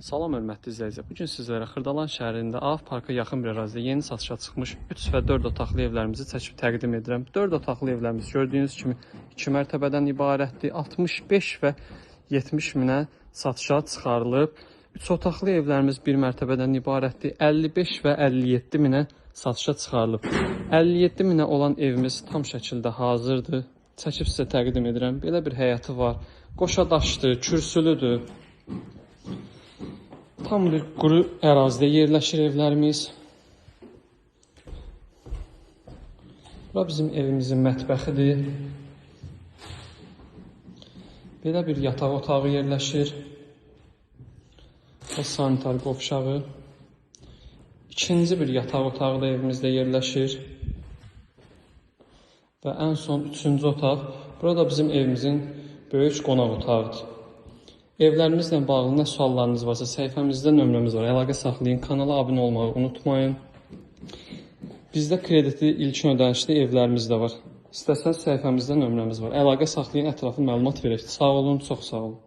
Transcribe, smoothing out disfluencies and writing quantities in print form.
Salam hörmətli izləyicilər. Bu gün sizlərə Xırdalan şəhərində Ağ Parka yaxın bir ərazidə yeni satışa çıxmış 3 və 4 otaqlı evlərimizi çəkib təqdim edirəm. 4 otaqlı evlərimiz gördüyünüz kimi 2 mərtəbədən ibarətdir. 65 və 70 minə satışa çıxarılıb. 3 otaqlı evlərimiz 1 mərtəbədən ibarətdir. 55 və 57 minə satışa çıxarılıb. 57 minə olan evimiz tam şəkildə hazırdır. Çəkib sizə təqdim edirəm. Belə bir həyəti var. Qoşa daşdır, kürsülüdür. Tam bir quru ərazidə yerləşir evlərimiz. Bura bizim evimizin mətbəxidir. Belə bir yataq otağı yerləşir. Və sanitar qovşağı. İkinci bir yataq otağı da evimizdə yerləşir. Və ən son üçüncü otaq. Burada bizim evimizin böyük qonaq otağıdır. Evlərimizlə bağlı nə suallarınız varsa səhifəmizdə nömrəmiz var. Əlaqə saxlayın, kanala abunə olmağı unutmayın. Bizdə kreditli ilkin ödənişli evlərimiz də var. İstəsəniz səhifəmizdə nömrəmiz var. Əlaqə saxlayın, ətraflı məlumat verək. Sağ olun, çox sağ olun.